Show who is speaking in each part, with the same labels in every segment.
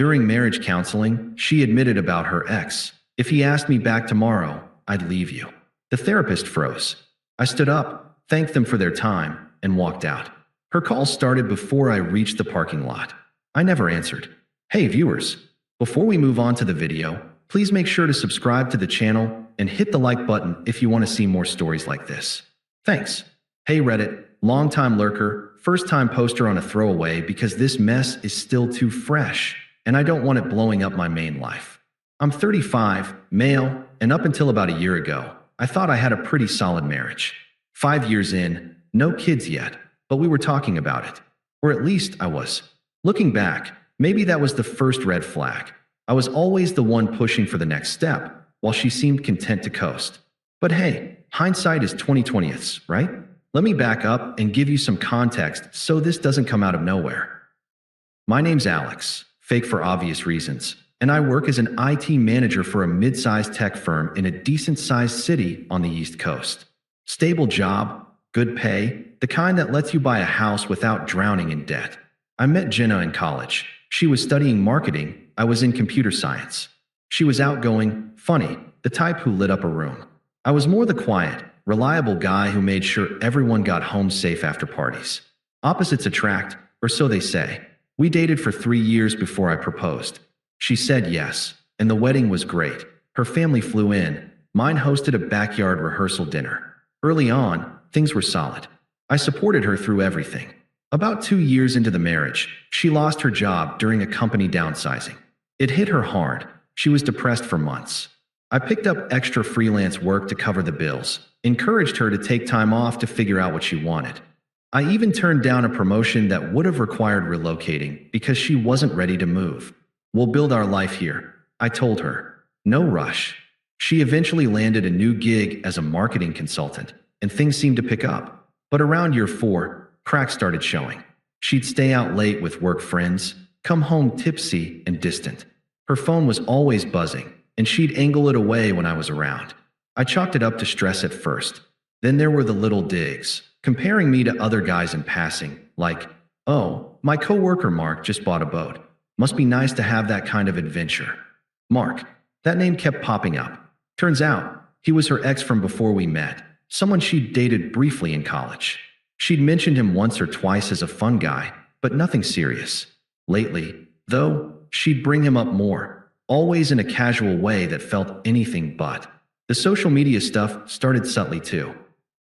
Speaker 1: During marriage counseling, she admitted about her ex. If he asked me back tomorrow, I'd leave you. The therapist froze. I stood up, thanked them for their time, and walked out. Her call started before I reached the parking lot. I never answered. Hey viewers, before we move on to the video, please make sure to subscribe to the channel and hit the like button if you want to see more stories like this. Thanks. Hey Reddit, long-time lurker, first-time poster on a throwaway because this mess is still too fresh, and I don't want it blowing up my main life. I'm 35, male, and up until about a year ago, I thought I had a pretty solid marriage. 5 years in, no kids yet, but we were talking about it. Or at least I was. Looking back, maybe that was the first red flag. I was always the one pushing for the next step, while she seemed content to coast. But hey, hindsight is 20/20ths, right? Let me back up and give you some context so this doesn't come out of nowhere. My name's Alex, fake for obvious reasons, and I work as an IT manager for a mid-sized tech firm in a decent-sized city on the East Coast. Stable job, good pay, the kind that lets you buy a house without drowning in debt. I met Jenna in college. She was studying marketing, I was in computer science. She was outgoing, funny, the type who lit up a room. I was more the quiet, reliable guy who made sure everyone got home safe after parties. Opposites attract, or so they say. We dated for 3 years before I proposed. She said yes, and the wedding was great. Her family flew in. Mine hosted a backyard rehearsal dinner. Early on, things were solid. I supported her through everything. About 2 years into the marriage, she lost her job during a company downsizing. It hit her hard. She was depressed for months. I picked up extra freelance work to cover the bills, encouraged her to take time off to figure out what she wanted. I even turned down a promotion that would have required relocating because she wasn't ready to move. We'll build our life here, I told her. No rush. She eventually landed a new gig as a marketing consultant, and things seemed to pick up. But around year 4, cracks started showing. She'd stay out late with work friends, come home tipsy and distant. Her phone was always buzzing, and she'd angle it away when I was around. I chalked it up to stress at first. Then there were the little digs, comparing me to other guys in passing, like, oh, my coworker Mark just bought a boat. Must be nice to have that kind of adventure. Mark. That name kept popping up. Turns out, he was her ex from before we met, someone she'd dated briefly in college. She'd mentioned him once or twice as a fun guy, but nothing serious. Lately, though, she'd bring him up more, always in a casual way that felt anything but. The social media stuff started subtly too.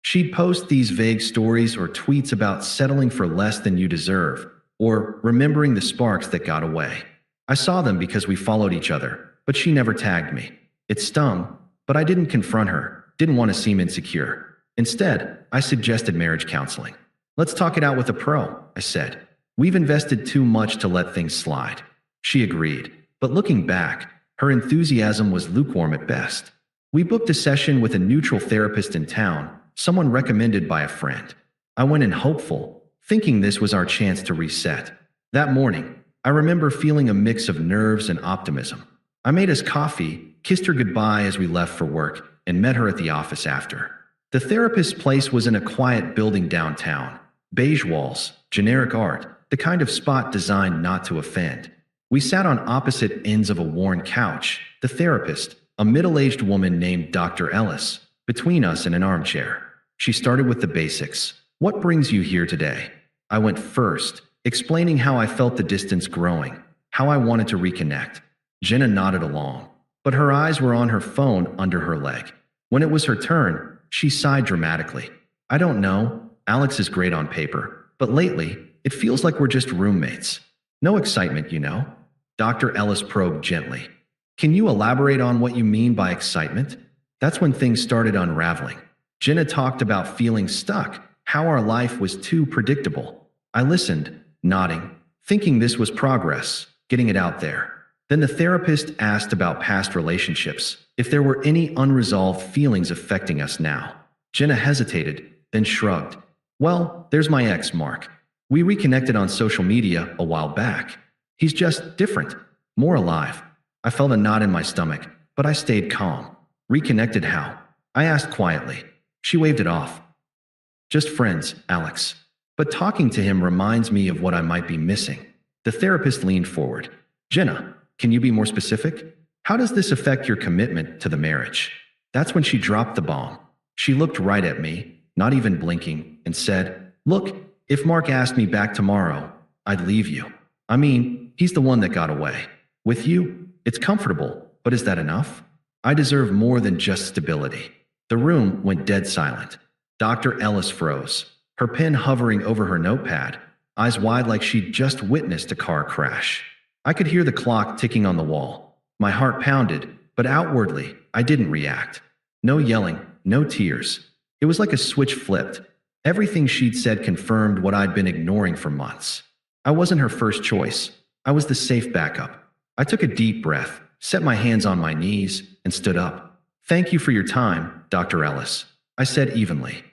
Speaker 1: She'd post these vague stories or tweets about settling for less than you deserve, or remembering the sparks that got away. I saw them because we followed each other, but she never tagged me. It stung, but I didn't confront her, didn't want to seem insecure. Instead, I suggested marriage counseling. Let's talk it out with a pro, I said. We've invested too much to let things slide. She agreed, but looking back, her enthusiasm was lukewarm at best. We booked a session with a neutral therapist in town, someone recommended by a friend. I went in hopeful, thinking this was our chance to reset. That morning, I remember feeling a mix of nerves and optimism. I made us coffee, kissed her goodbye as we left for work, and met her at the office after. The therapist's place was in a quiet building downtown. Beige walls, generic art, the kind of spot designed not to offend. We sat on opposite ends of a worn couch, the therapist, a middle-aged woman named Dr. Ellis, between us in an armchair. She started with the basics. What brings you here today? I went first, explaining how I felt the distance growing, how I wanted to reconnect. Jenna nodded along, but her eyes were on her phone under her leg. When it was her turn, she sighed dramatically. I don't know, Alex is great on paper, but lately, it feels like we're just roommates. No excitement, you know? Dr. Ellis probed gently. Can you elaborate on what you mean by excitement? That's when things started unraveling. Jenna talked about feeling stuck, how our life was too predictable. I listened, nodding, thinking this was progress, getting it out there. Then the therapist asked about past relationships, if there were any unresolved feelings affecting us now. Jenna hesitated, then shrugged. Well, there's my ex, Mark. We reconnected on social media a while back. He's just different, more alive. I felt a knot in my stomach, but I stayed calm. Reconnected how? I asked quietly. She waved it off. Just friends, Alex. But talking to him reminds me of what I might be missing. The therapist leaned forward. Jenna, can you be more specific? How does this affect your commitment to the marriage? That's when she dropped the bomb. She looked right at me, not even blinking, and said, "Look, if Mark asked me back tomorrow, I'd leave you. I mean, he's the one that got away. With you, it's comfortable, but is that enough? I deserve more than just stability." The room went dead silent. Dr. Ellis froze, her pen hovering over her notepad, eyes wide like she'd just witnessed a car crash. I could hear the clock ticking on the wall. My heart pounded, but outwardly, I didn't react. No yelling, no tears. It was like a switch flipped. Everything she'd said confirmed what I'd been ignoring for months. I wasn't her first choice. I was the safe backup. I took a deep breath, set my hands on my knees, and stood up. "Thank you for your time, Dr. Ellis," I said evenly.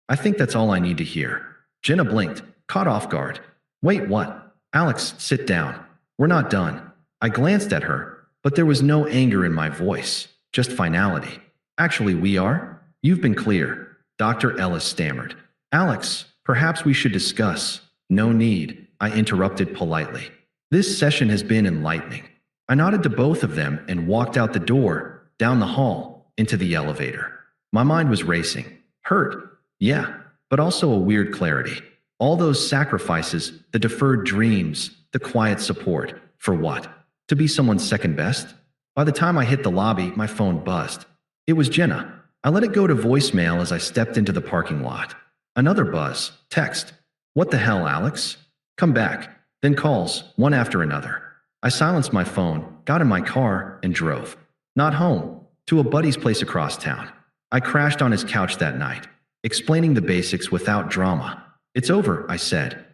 Speaker 1: "I think that's all I need to hear." Jenna blinked, caught off guard. "Wait, what?" "Alex, sit down. We're not done." I glanced at her, but there was no anger in my voice, just finality. "Actually, we are? You've been clear," Dr. Ellis stammered. "Alex, perhaps we should discuss." "No need," I interrupted politely. "This session has been enlightening." I nodded to both of them and walked out the door, down the hall, into the elevator. My mind was racing. Hurt, yeah, but also a weird clarity. All those sacrifices, the deferred dreams, the quiet support. For what? To be someone's second best? By the time I hit the lobby, my phone buzzed. It was Jenna. I let it go to voicemail as I stepped into the parking lot. Another buzz. Text. "What the hell, Alex?" "Come back." Then calls, one after another. I silenced my phone, got in my car, and drove. Not home, to a buddy's place across town. I crashed on his couch that night, explaining the basics without drama. "It's over," I said.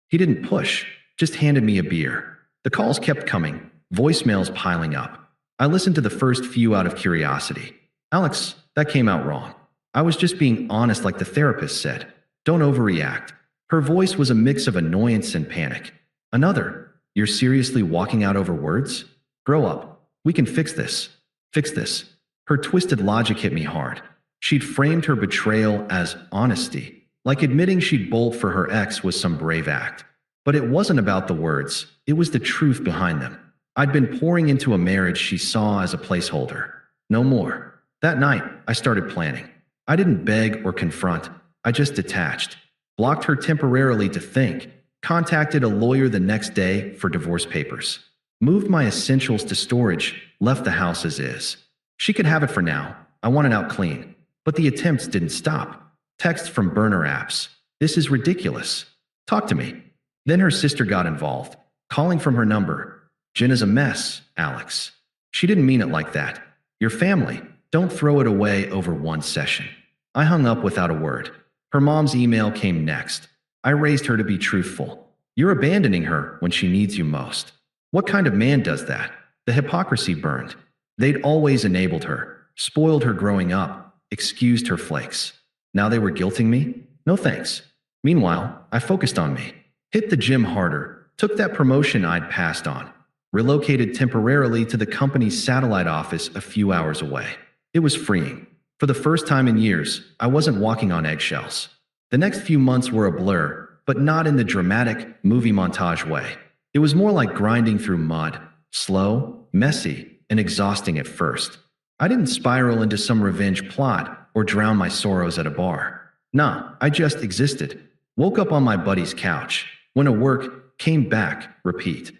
Speaker 1: He didn't push, just handed me a beer. The calls kept coming, voicemails piling up. I listened to the first few out of curiosity. "Alex, that came out wrong. I was just being honest like the therapist said. Don't overreact." Her voice was a mix of annoyance and panic. Another, "You're seriously walking out over words? Grow up. We can fix this." Fix this. Her twisted logic hit me hard. She'd framed her betrayal as honesty, like admitting she'd bolt for her ex was some brave act. But it wasn't about the words, it was the truth behind them. I'd been pouring into a marriage she saw as a placeholder. No more. That night, I started planning. I didn't beg or confront, I just detached. Blocked her temporarily to think, contacted a lawyer the next day for divorce papers. Moved my essentials to storage, left the house as is. She could have it for now, I want it out clean. But the attempts didn't stop. Texts from burner apps. "This is ridiculous. Talk to me." Then her sister got involved, calling from her number. "Jenna's a mess, Alex." She didn't mean it like that. "Your family, don't throw it away over one session." I hung up without a word. Her mom's email came next. I raised her to be truthful. "You're abandoning her when she needs you most." What kind of man does that? The hypocrisy burned. They'd always enabled her, spoiled her growing up, excused her flakes. Now they were guilting me? No thanks. Meanwhile, I focused on me. Hit the gym harder, took that promotion I'd passed on, relocated temporarily to the company's satellite office a few hours away. It was freeing. For the first time in years, I wasn't walking on eggshells. The next few months were a blur, but not in the dramatic, movie montage way. It was more like grinding through mud, slow, messy, and exhausting at first. I didn't spiral into some revenge plot or drown my sorrows at a bar. Nah, I just existed. Woke up on my buddy's couch, went to work, came back, repeat.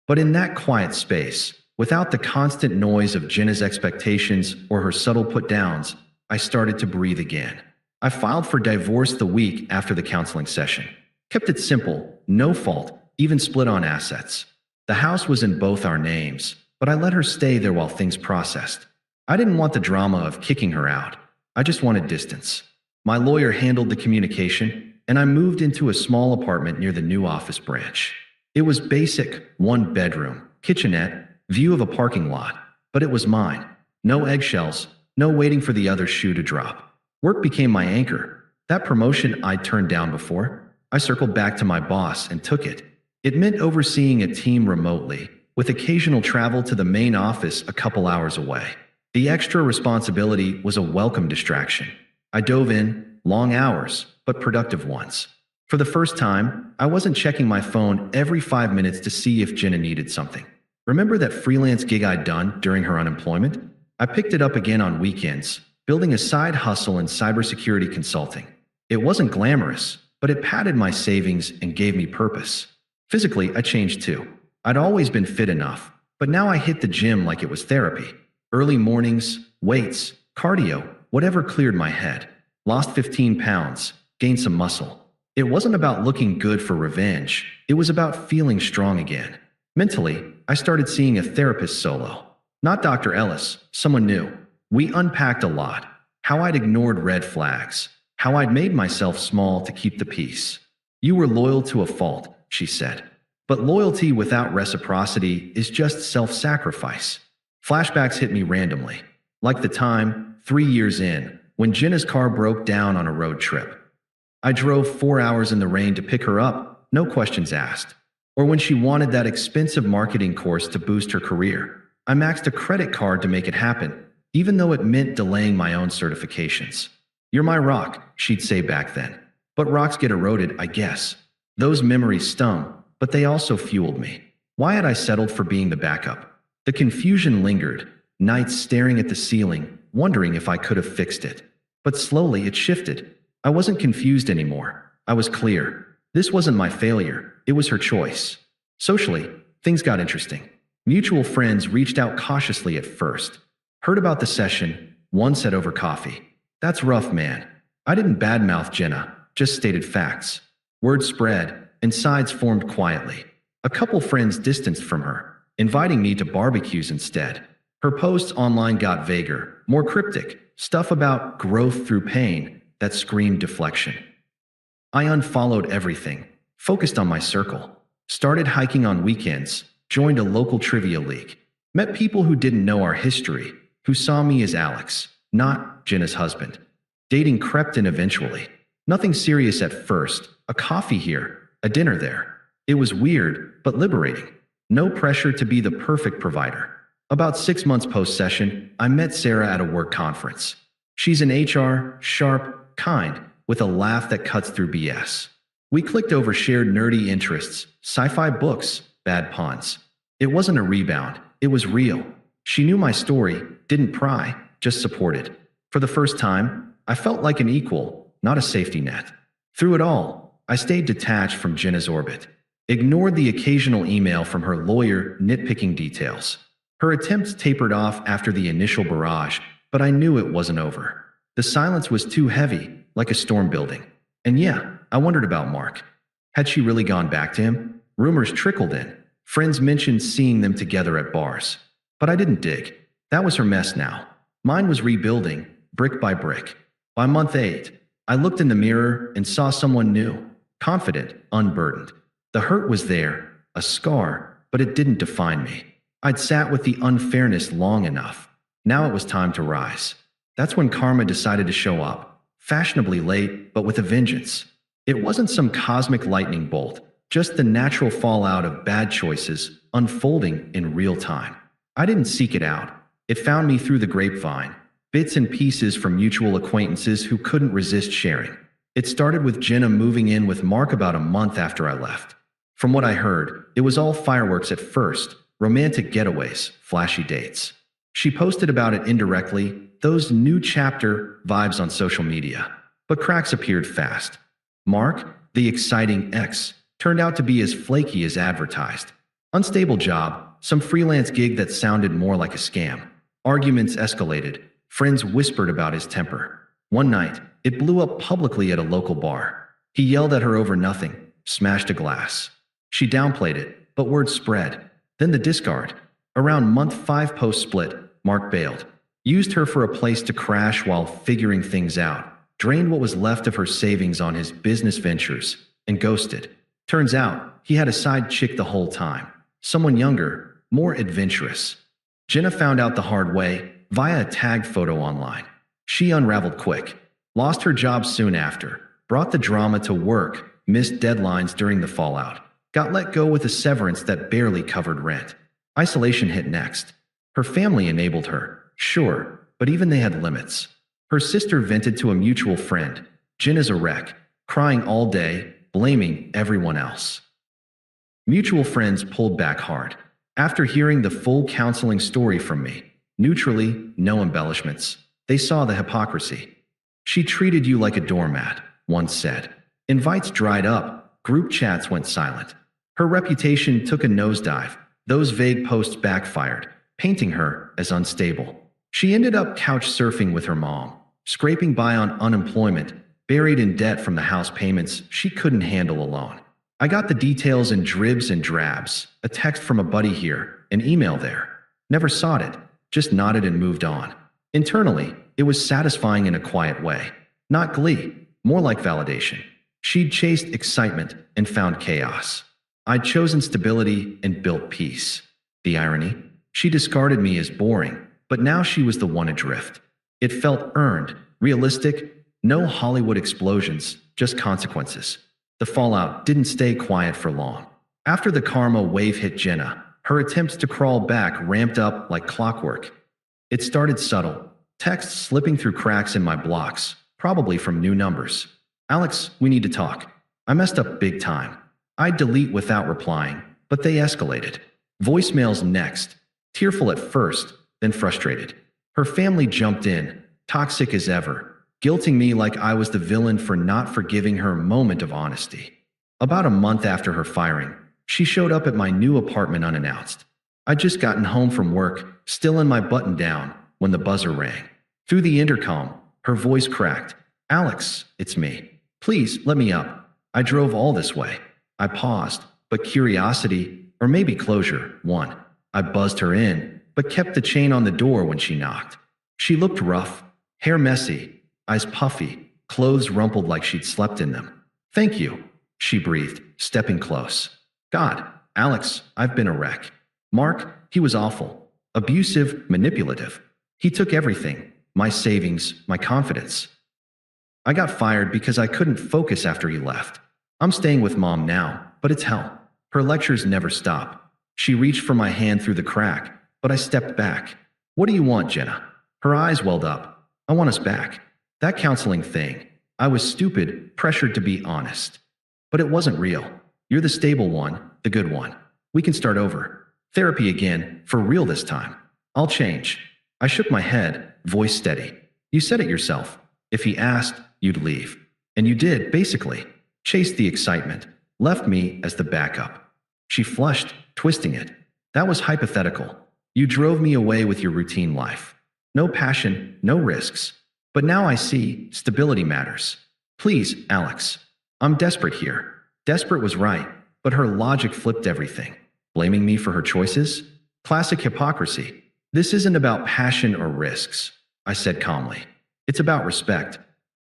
Speaker 1: But in that quiet space, without the constant noise of Jenna's expectations or her subtle put-downs, I started to breathe again. I filed for divorce the week after the counseling session. Kept it simple, no fault, even split on assets. The house was in both our names, but I let her stay there while things processed. I didn't want the drama of kicking her out. I just wanted distance. My lawyer handled the communication, and I moved into a small apartment near the new office branch. It was basic, one bedroom, kitchenette, view of a parking lot, but it was mine. No eggshells, no waiting for the other shoe to drop. Work became my anchor. That promotion I'd turned down before, I circled back to my boss and took it. It meant overseeing a team remotely, with occasional travel to the main office a couple hours away. The extra responsibility was a welcome distraction. I dove in, long hours, but productive ones. For the first time, I wasn't checking my phone every 5 minutes to see if Jenna needed something. Remember that freelance gig I'd done during her unemployment? I picked it up again on weekends, building a side hustle in cybersecurity consulting. It wasn't glamorous, but it padded my savings and gave me purpose. Physically, I changed too. I'd always been fit enough, but now I hit the gym like it was therapy. Early mornings, weights, cardio, whatever cleared my head. Lost 15 pounds, gained some muscle. It wasn't about looking good for revenge, it was about feeling strong again. Mentally, I started seeing a therapist solo. Not Dr. Ellis, someone new. We unpacked a lot. How I'd ignored red flags. How I'd made myself small to keep the peace. You were loyal to a fault, she said. But loyalty without reciprocity is just self-sacrifice. Flashbacks hit me randomly. Like the time, 3 years in, when Jenna's car broke down on a road trip. I drove 4 hours in the rain to pick her up, no questions asked. Or when she wanted that expensive marketing course to boost her career. I maxed a credit card to make it happen, even though it meant delaying my own certifications. You're my rock, she'd say back then. But rocks get eroded, I guess. Those memories stung, but they also fueled me. Why had I settled for being the backup? The confusion lingered, nights staring at the ceiling, wondering if I could have fixed it. But slowly it shifted. I wasn't confused anymore. I was clear. This wasn't my failure, it was her choice. Socially, things got interesting. Mutual friends reached out cautiously at first. Heard about the session, one said over coffee. That's rough, man. I didn't badmouth Jenna, just stated facts. Word spread, and sides formed quietly. A couple friends distanced from her, inviting me to barbecues instead. Her posts online got vaguer, more cryptic, stuff about growth through pain that screamed deflection. I unfollowed everything, focused on my circle, started hiking on weekends, joined a local trivia league, met people who didn't know our history, who saw me as Alex, not Jenna's husband. Dating crept in eventually. Nothing serious at first, a coffee here, a dinner there. It was weird, but liberating. No pressure to be the perfect provider. About 6 months post-session, I met Sarah at a work conference. She's an HR, sharp, kind, with a laugh that cuts through BS. We clicked over shared nerdy interests, sci-fi books, bad puns. It wasn't a rebound, it was real. She knew my story, didn't pry, just supported. For the first time, I felt like an equal, not a safety net. Through it all, I stayed detached from Jenna's orbit. Ignored the occasional email from her lawyer nitpicking details. Her attempts tapered off after the initial barrage, but I knew it wasn't over. The silence was too heavy, like a storm building. And yeah, I wondered about Mark. Had she really gone back to him? Rumors trickled in. Friends mentioned seeing them together at bars. But I didn't dig. That was her mess now. Mine was rebuilding, brick by brick. By month 8, I looked in the mirror and saw someone new, confident, unburdened. The hurt was there, a scar, but it didn't define me. I'd sat with the unfairness long enough. Now it was time to rise. That's when karma decided to show up, fashionably late, but with a vengeance. It wasn't some cosmic lightning bolt, just the natural fallout of bad choices unfolding in real time. I didn't seek it out. It found me through the grapevine, bits and pieces from mutual acquaintances who couldn't resist sharing. It started with Jenna moving in with Mark about a month after I left. From what I heard, it was all fireworks at first, romantic getaways, flashy dates. She posted about it indirectly, those new chapter vibes on social media. But cracks appeared fast. Mark, the exciting ex, turned out to be as flaky as advertised. Unstable job, some freelance gig that sounded more like a scam. Arguments escalated. Friends whispered about his temper. One night, it blew up publicly at a local bar. He yelled at her over nothing, smashed a glass. She downplayed it, but word spread. Then the discard. Around month 5 post-split, Mark bailed. Used her for a place to crash while figuring things out. Drained what was left of her savings on his business ventures, and ghosted. Turns out, he had a side chick the whole time. Someone younger, more adventurous. Jenna found out the hard way, via a tagged photo online. She unraveled quick. Lost her job soon after. Brought the drama to work, missed deadlines during the fallout. Got let go with a severance that barely covered rent. Isolation hit next. Her family enabled her, sure, but even they had limits. Her sister vented to a mutual friend. Jenna's a wreck, crying all day, blaming everyone else. Mutual friends pulled back hard. After hearing the full counseling story from me, neutrally, no embellishments, they saw the hypocrisy. She treated you like a doormat, one said. Invites dried up, group chats went silent. Her reputation took a nosedive. Those vague posts backfired, painting her as unstable. She ended up couch surfing with her mom, scraping by on unemployment, buried in debt from the house payments she couldn't handle alone. I got the details in dribs and drabs, a text from a buddy here, an email there. Never sought it, just nodded and moved on. Internally, it was satisfying in a quiet way. Not glee, more like validation. She'd chased excitement and found chaos. I'd chosen stability and built peace. The irony? She discarded me as boring, but now she was the one adrift. It felt earned, realistic, no Hollywood explosions, just consequences. The fallout didn't stay quiet for long. After the karma wave hit Jenna, her attempts to crawl back ramped up like clockwork. It started subtle, texts slipping through cracks in my blocks, probably from new numbers. Alex, we need to talk. I messed up big time. I'd delete without replying, but they escalated. Voicemails next, tearful at first, then frustrated. Her family jumped in, toxic as ever, guilting me like I was the villain for not forgiving her moment of honesty. About a month after her firing, she showed up at my new apartment unannounced. I'd just gotten home from work, still in my button down, when the buzzer rang. Through the intercom, her voice cracked. Alex, it's me. Please, let me up. I drove all this way. I paused, but curiosity, or maybe closure, won. I buzzed her in, but kept the chain on the door when she knocked. She looked rough, hair messy, eyes puffy, clothes rumpled like she'd slept in them. Thank you, she breathed, stepping close. God, Alex, I've been a wreck. Mark, he was awful. Abusive, manipulative. He took everything, my savings, my confidence. I got fired because I couldn't focus after he left. I'm staying with Mom now, but it's hell. Her lectures never stop. She reached for my hand through the crack, but I stepped back. What do you want, Jenna? Her eyes welled up. I want us back. That counseling thing. I was stupid, pressured to be honest. But it wasn't real. You're the stable one, the good one. We can start over. Therapy again, for real this time. I'll change. I shook my head, voice steady. You said it yourself. If he asked, you'd leave. And you did, basically. Chased the excitement, left me as the backup. She flushed, twisting it. That was hypothetical. You drove me away with your routine life. No passion, no risks. But now I see, stability matters. Please, Alex. I'm desperate here. Desperate was right, but her logic flipped everything. Blaming me for her choices? Classic hypocrisy. This isn't about passion or risks, I said calmly. It's about respect.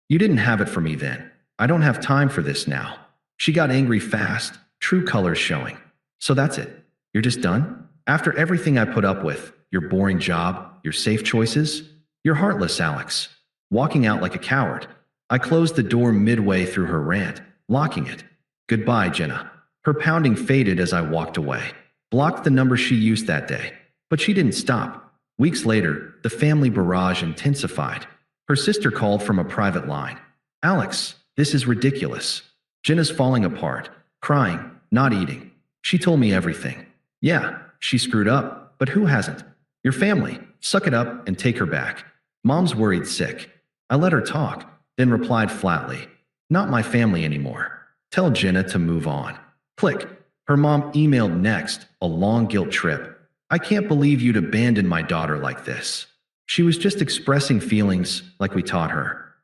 Speaker 1: You didn't have it for me then. I don't have time for this now. She got angry fast, true colors showing. So that's it. You're just done? After everything I put up with, your boring job, your safe choices? You're heartless, Alex. Walking out like a coward. I closed the door midway through her rant, locking it. Goodbye, Jenna. Her pounding faded as I walked away. Blocked the number she used that day. But she didn't stop. Weeks later, the family barrage intensified. Her sister called from a private line. Alex, this is ridiculous. Jenna's falling apart, crying, not eating. She told me everything. Yeah, she screwed up, but who hasn't? Your family. Suck it up and take her back. Mom's worried sick. I let her talk, then replied flatly. Not my family anymore. Tell Jenna to move on. Click. Her mom emailed next, a long guilt trip. I can't believe you'd abandon my daughter like this. She was just expressing feelings like we taught her.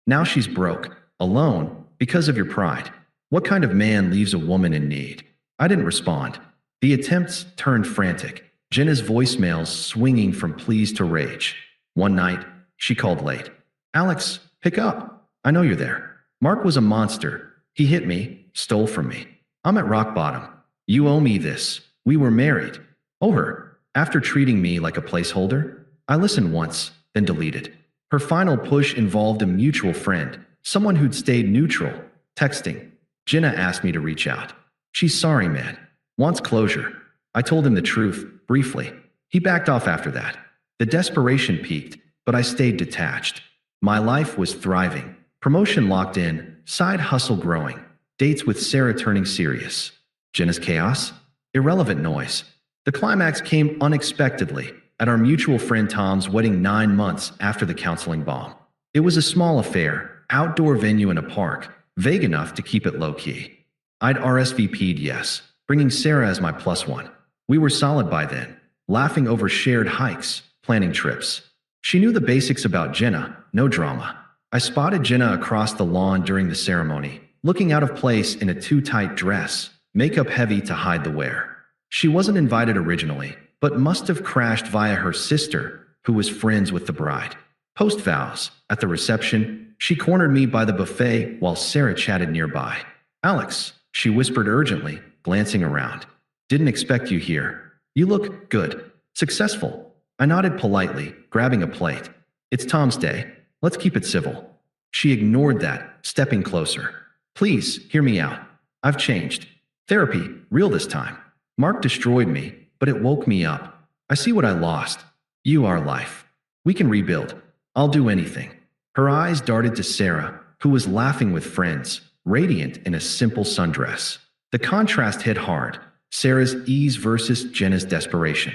Speaker 1: Now she's broke, alone, because of your pride. What kind of man leaves a woman in need? I didn't respond. The attempts turned frantic, Jenna's voicemails swinging from pleas to rage. One night, she called late. Alex, pick up. I know you're there. Mark was a monster. He hit me, stole from me. I'm at rock bottom. You owe me this. We were married. Over. After treating me like a placeholder? I listened once, then deleted. Her final push involved a mutual friend, someone who'd stayed neutral, texting. Jenna asked me to reach out. She's sorry, man. Wants closure. I told him the truth, briefly. He backed off after that. The desperation peaked, but I stayed detached. My life was thriving. Promotion locked in, side hustle growing, dates with Sarah turning serious. Jenna's chaos? Irrelevant noise. The climax came unexpectedly at our mutual friend Tom's wedding 9 months after the counseling bomb. It was a small affair, outdoor venue in a park, vague enough to keep it low-key. I'd RSVP'd yes, bringing Sarah as my plus one. We were solid by then, laughing over shared hikes, planning trips. She knew the basics about Jenna, no drama. I spotted Jenna across the lawn during the ceremony, looking out of place in a too-tight dress, makeup heavy to hide the wear. She wasn't invited originally, but must have crashed via her sister, who was friends with the bride. Post-vows, at the reception, she cornered me by the buffet while Sarah chatted nearby. "Alex," she whispered urgently, glancing around. "Didn't expect you here. You look good. Successful." I nodded politely, grabbing a plate. "It's Tom's day. Let's keep it civil." She ignored that, stepping closer. "Please, hear me out. I've changed. Therapy, real this time. Mark destroyed me, but it woke me up. I see what I lost. You are life. We can rebuild. I'll do anything." Her eyes darted to Sarah, who was laughing with friends, radiant in a simple sundress. The contrast hit hard. Sarah's ease versus Jenna's desperation.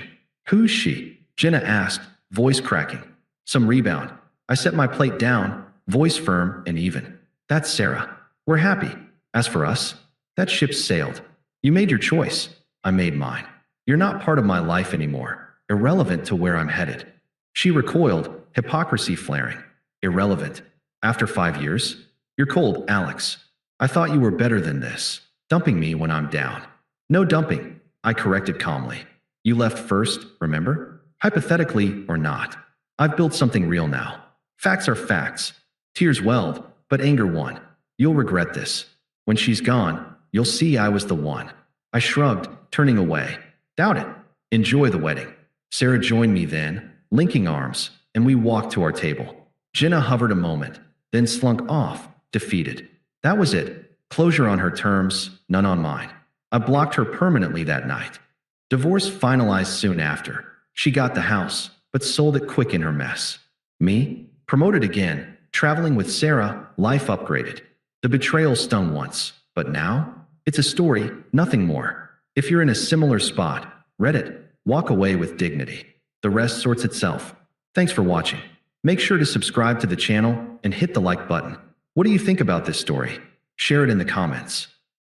Speaker 1: "Who's she?" Jenna asked, voice cracking. "Some rebound." I set my plate down, voice firm and even. "That's Sarah. We're happy. As for us, that ship sailed. You made your choice. I made mine. You're not part of my life anymore, irrelevant to where I'm headed." She recoiled, hypocrisy flaring. "Irrelevant? After 5 years? You're cold, Alex. I thought you were better than this, dumping me when I'm down." "No dumping," I corrected calmly. "You left first, remember? Hypothetically or not. I've built something real now. Facts are facts." Tears welled, but anger won. "You'll regret this. When she's gone, you'll see I was the one." I shrugged, turning away. "Doubt it. Enjoy the wedding." Sarah joined me then, linking arms, and we walked to our table. Jenna hovered a moment, then slunk off, defeated. That was it. Closure on her terms, none on mine. I blocked her permanently that night. Divorce finalized soon after. She got the house, but sold it quick in her mess. Me? Promoted again, traveling with Sarah, life upgraded. The betrayal stung once, but now? It's a story, nothing more. If you're in a similar spot, Reddit, walk away with dignity. The rest sorts itself. Thanks for watching. Make sure to subscribe to the channel and hit the like button. What do you think about this story? Share it in the comments.